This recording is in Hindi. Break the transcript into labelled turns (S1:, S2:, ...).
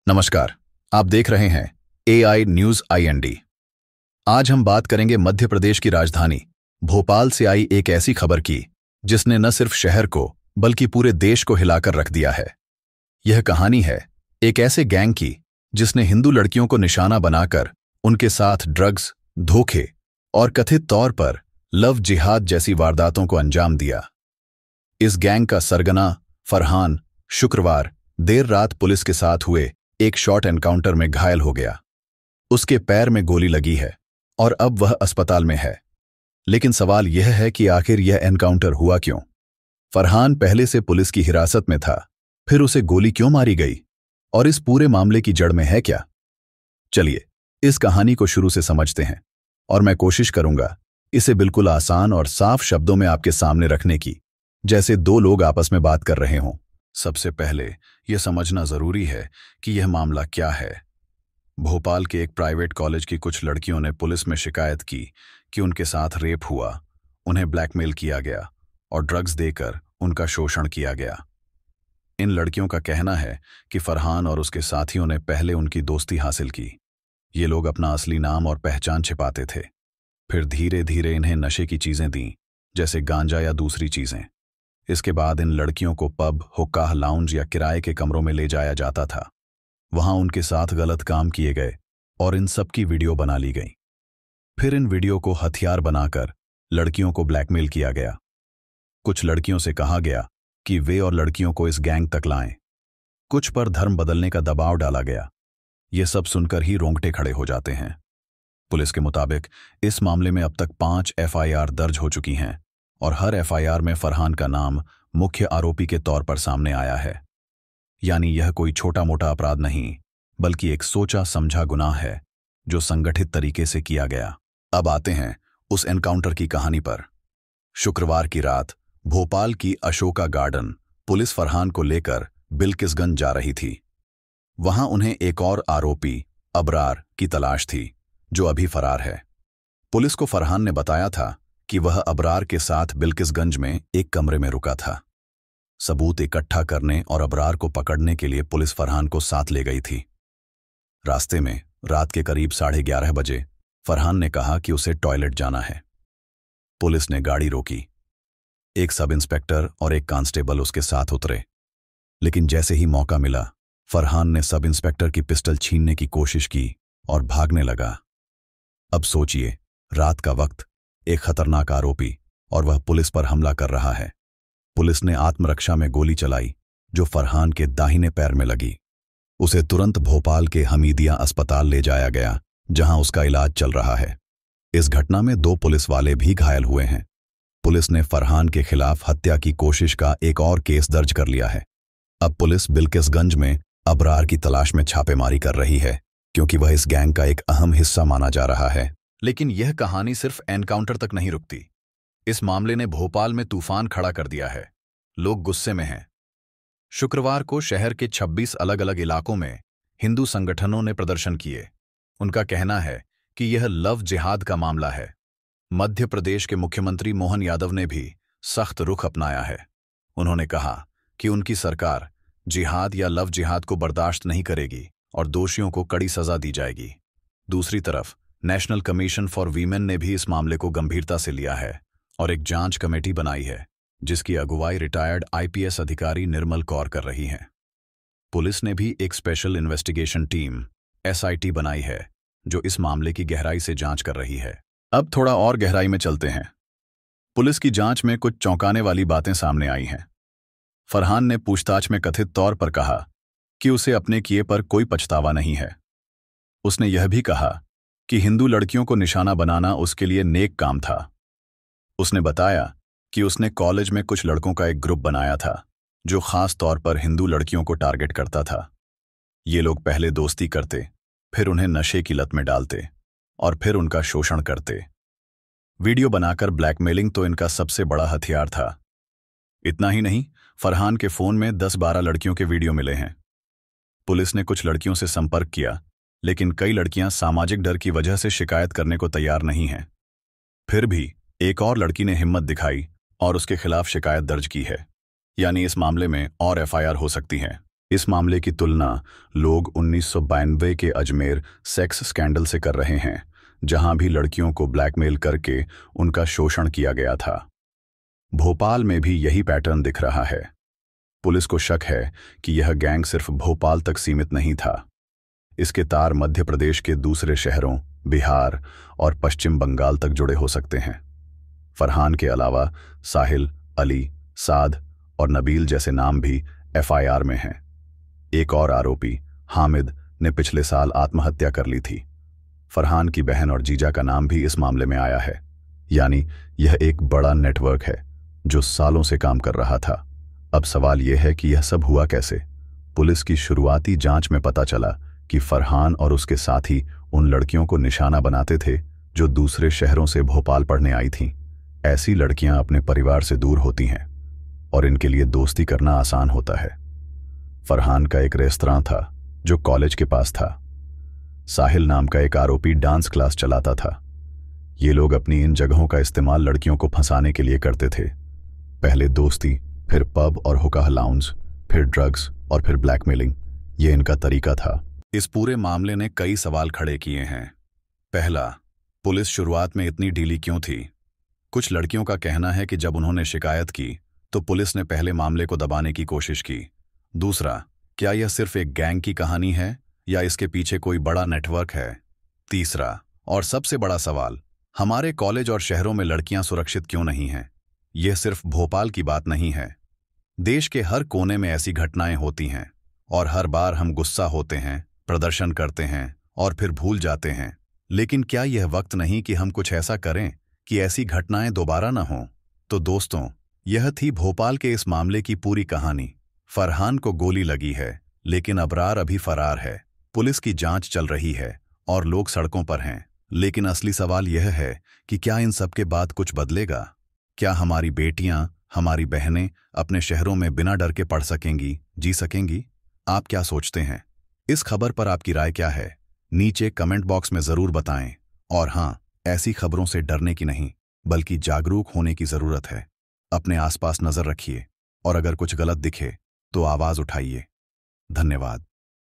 S1: नमस्कार। आप देख रहे हैं AI न्यूज IND। आज हम बात करेंगे मध्य प्रदेश की राजधानी भोपाल से आई एक ऐसी खबर की जिसने न सिर्फ शहर को बल्कि पूरे देश को हिलाकर रख दिया है। यह कहानी है एक ऐसे गैंग की जिसने हिंदू लड़कियों को निशाना बनाकर उनके साथ ड्रग्स, धोखे और कथित तौर पर लव जिहाद जैसी वारदातों को अंजाम दिया। इस गैंग का सरगना फरहान शुक्रवार देर रात पुलिस के साथ हुए एक शॉर्ट एनकाउंटर में घायल हो गया। उसके पैर में गोली लगी है और अब वह अस्पताल में है। लेकिन सवाल यह है कि आखिर यह एनकाउंटर हुआ क्यों? फरहान पहले से पुलिस की हिरासत में था, फिर उसे गोली क्यों मारी गई और इस पूरे मामले की जड़ में है क्या? चलिए इस कहानी को शुरू से समझते हैं और मैं कोशिश करूंगा इसे बिल्कुल आसान और साफ शब्दों में आपके सामने रखने की, जैसे दो लोग आपस में बात कर रहे हों। सबसे पहले यह समझना जरूरी है कि यह मामला क्या है। भोपाल के एक प्राइवेट कॉलेज की कुछ लड़कियों ने पुलिस में शिकायत की कि उनके साथ रेप हुआ, उन्हें ब्लैकमेल किया गया और ड्रग्स देकर उनका शोषण किया गया। इन लड़कियों का कहना है कि फरहान और उसके साथियों ने पहले उनकी दोस्ती हासिल की। ये लोग अपना असली नाम और पहचान छिपाते थे, फिर धीरे धीरे इन्हें नशे की चीजें दी, जैसे गांजा या दूसरी चीजें। इसके बाद इन लड़कियों को पब, हुक्का, लाउंज या किराए के कमरों में ले जाया जाता था। वहां उनके साथ गलत काम किए गए और इन सब की वीडियो बना ली गई। फिर इन वीडियो को हथियार बनाकर लड़कियों को ब्लैकमेल किया गया। कुछ लड़कियों से कहा गया कि वे और लड़कियों को इस गैंग तक लाएं। कुछ पर धर्म बदलने का दबाव डाला गया। ये सब सुनकर ही रोंगटे खड़े हो जाते हैं। पुलिस के मुताबिक इस मामले में अब तक 5 FIR दर्ज हो चुकी हैं और हर FIR में फरहान का नाम मुख्य आरोपी के तौर पर सामने आया है। यानी यह कोई छोटा मोटा अपराध नहीं, बल्कि एक सोचा समझा गुनाह है जो संगठित तरीके से किया गया। अब आते हैं उस एनकाउंटर की कहानी पर। शुक्रवार की रात भोपाल की अशोका गार्डन पुलिस फरहान को लेकर बिल्किसगंज जा रही थी। वहां उन्हें एक और आरोपी अबरार की तलाश थी, जो अभी फरार है। पुलिस को फरहान ने बताया था कि वह अबरार के साथ बिल्किसगंज में एक कमरे में रुका था। सबूत इकट्ठा करने और अबरार को पकड़ने के लिए पुलिस फरहान को साथ ले गई थी। रास्ते में रात के करीब 11:30 बजे फरहान ने कहा कि उसे टॉयलेट जाना है। पुलिस ने गाड़ी रोकी। एक सब इंस्पेक्टर और एक कांस्टेबल उसके साथ उतरे, लेकिन जैसे ही मौका मिला फरहान ने सब इंस्पेक्टर की पिस्टल छीनने की कोशिश की और भागने लगा। अब सोचिए, रात का वक्त, एक खतरनाक आरोपी, और वह पुलिस पर हमला कर रहा है। पुलिस ने आत्मरक्षा में गोली चलाई जो फरहान के दाहिने पैर में लगी। उसे तुरंत भोपाल के हमीदिया अस्पताल ले जाया गया, जहां उसका इलाज चल रहा है। इस घटना में 2 पुलिस वाले भी घायल हुए हैं। पुलिस ने फरहान के खिलाफ हत्या की कोशिश का एक और केस दर्ज कर लिया है। अब पुलिस बिल्किसगंज में अबरार की तलाश में छापेमारी कर रही है, क्योंकि वह इस गैंग का एक अहम हिस्सा माना जा रहा है। लेकिन यह कहानी सिर्फ एनकाउंटर तक नहीं रुकती। इस मामले ने भोपाल में तूफान खड़ा कर दिया है। लोग गुस्से में हैं। शुक्रवार को शहर के 26 अलग अलग इलाकों में हिंदू संगठनों ने प्रदर्शन किए। उनका कहना है कि यह लव जिहाद का मामला है। मध्य प्रदेश के मुख्यमंत्री मोहन यादव ने भी सख्त रुख अपनाया है। उन्होंने कहा कि उनकी सरकार जिहाद या लव जिहाद को बर्दाश्त नहीं करेगी और दोषियों को कड़ी सजा दी जाएगी। दूसरी तरफ नेशनल कमीशन फॉर वीमेन ने भी इस मामले को गंभीरता से लिया है और एक जांच कमेटी बनाई है, जिसकी अगुवाई रिटायर्ड IPS अधिकारी निर्मल कौर कर रही हैं। पुलिस ने भी एक स्पेशल इन्वेस्टिगेशन टीम SIT बनाई है, जो इस मामले की गहराई से जांच कर रही है। अब थोड़ा और गहराई में चलते हैं। पुलिस की जांच में कुछ चौंकाने वाली बातें सामने आई हैं। फरहान ने पूछताछ में कथित तौर पर कहा कि उसे अपने किए पर कोई पछतावा नहीं है। उसने यह भी कहा कि हिंदू लड़कियों को निशाना बनाना उसके लिए नेक काम था। उसने बताया कि उसने कॉलेज में कुछ लड़कों का एक ग्रुप बनाया था, जो खास तौर पर हिंदू लड़कियों को टारगेट करता था। ये लोग पहले दोस्ती करते, फिर उन्हें नशे की लत में डालते और फिर उनका शोषण करते। वीडियो बनाकर ब्लैकमेलिंग तो इनका सबसे बड़ा हथियार था। इतना ही नहीं, फरहान के फोन में 10-12 लड़कियों के वीडियो मिले हैं। पुलिस ने कुछ लड़कियों से संपर्क किया, लेकिन कई लड़कियां सामाजिक डर की वजह से शिकायत करने को तैयार नहीं हैं। फिर भी एक और लड़की ने हिम्मत दिखाई और उसके खिलाफ शिकायत दर्ज की है। यानी इस मामले में और FIR हो सकती हैं। इस मामले की तुलना लोग 1992 के अजमेर सेक्स स्कैंडल से कर रहे हैं, जहां भी लड़कियों को ब्लैकमेल करके उनका शोषण किया गया था। भोपाल में भी यही पैटर्न दिख रहा है। पुलिस को शक है कि यह गैंग सिर्फ भोपाल तक सीमित नहीं था। इसके तार मध्य प्रदेश के दूसरे शहरों, बिहार और पश्चिम बंगाल तक जुड़े हो सकते हैं। फरहान के अलावा साहिल, अली, साद और नबील जैसे नाम भी एफआईआर में हैं। एक और आरोपी हामिद ने पिछले साल आत्महत्या कर ली थी। फरहान की बहन और जीजा का नाम भी इस मामले में आया है। यानी यह एक बड़ा नेटवर्क है जो सालों से काम कर रहा था। अब सवाल यह है कि यह सब हुआ कैसे। पुलिस की शुरुआती जांच में पता चला कि फरहान और उसके साथी उन लड़कियों को निशाना बनाते थे जो दूसरे शहरों से भोपाल पढ़ने आई थीं। ऐसी लड़कियां अपने परिवार से दूर होती हैं और इनके लिए दोस्ती करना आसान होता है। फरहान का एक रेस्तरां था जो कॉलेज के पास था। साहिल नाम का एक आरोपी डांस क्लास चलाता था। ये लोग अपनी इन जगहों का इस्तेमाल लड़कियों को फंसाने के लिए करते थे। पहले दोस्ती, फिर पब और हुक्का लाउंज, फिर ड्रग्स और फिर ब्लैकमेलिंग, ये इनका तरीका था। इस पूरे मामले ने कई सवाल खड़े किए हैं। पहला, पुलिस शुरुआत में इतनी ढीली क्यों थी? कुछ लड़कियों का कहना है कि जब उन्होंने शिकायत की तो पुलिस ने पहले मामले को दबाने की कोशिश की। दूसरा, क्या यह सिर्फ एक गैंग की कहानी है या इसके पीछे कोई बड़ा नेटवर्क है? तीसरा और सबसे बड़ा सवाल, हमारे कॉलेज और शहरों में लड़कियां सुरक्षित क्यों नहीं हैं? यह सिर्फ भोपाल की बात नहीं है। देश के हर कोने में ऐसी घटनाएं होती हैं और हर बार हम गुस्सा होते हैं, प्रदर्शन करते हैं और फिर भूल जाते हैं। लेकिन क्या यह वक्त नहीं कि हम कुछ ऐसा करें कि ऐसी घटनाएं दोबारा न हों? तो दोस्तों, यह थी भोपाल के इस मामले की पूरी कहानी। फरहान को गोली लगी है, लेकिन अबरार अभी फरार है। पुलिस की जांच चल रही है और लोग सड़कों पर हैं। लेकिन असली सवाल यह है कि क्या इन सब के बाद कुछ बदलेगा? क्या हमारी बेटियां, हमारी बहनें अपने शहरों में बिना डर के पढ़ सकेंगी, जी सकेंगी? आप क्या सोचते हैं? इस खबर पर आपकी राय क्या है? नीचे कमेंट बॉक्स में जरूर बताएं। और हां, ऐसी खबरों से डरने की नहीं, बल्कि जागरूक होने की जरूरत है। अपने आसपास नजर रखिए और अगर कुछ गलत दिखे तो आवाज उठाइए। धन्यवाद।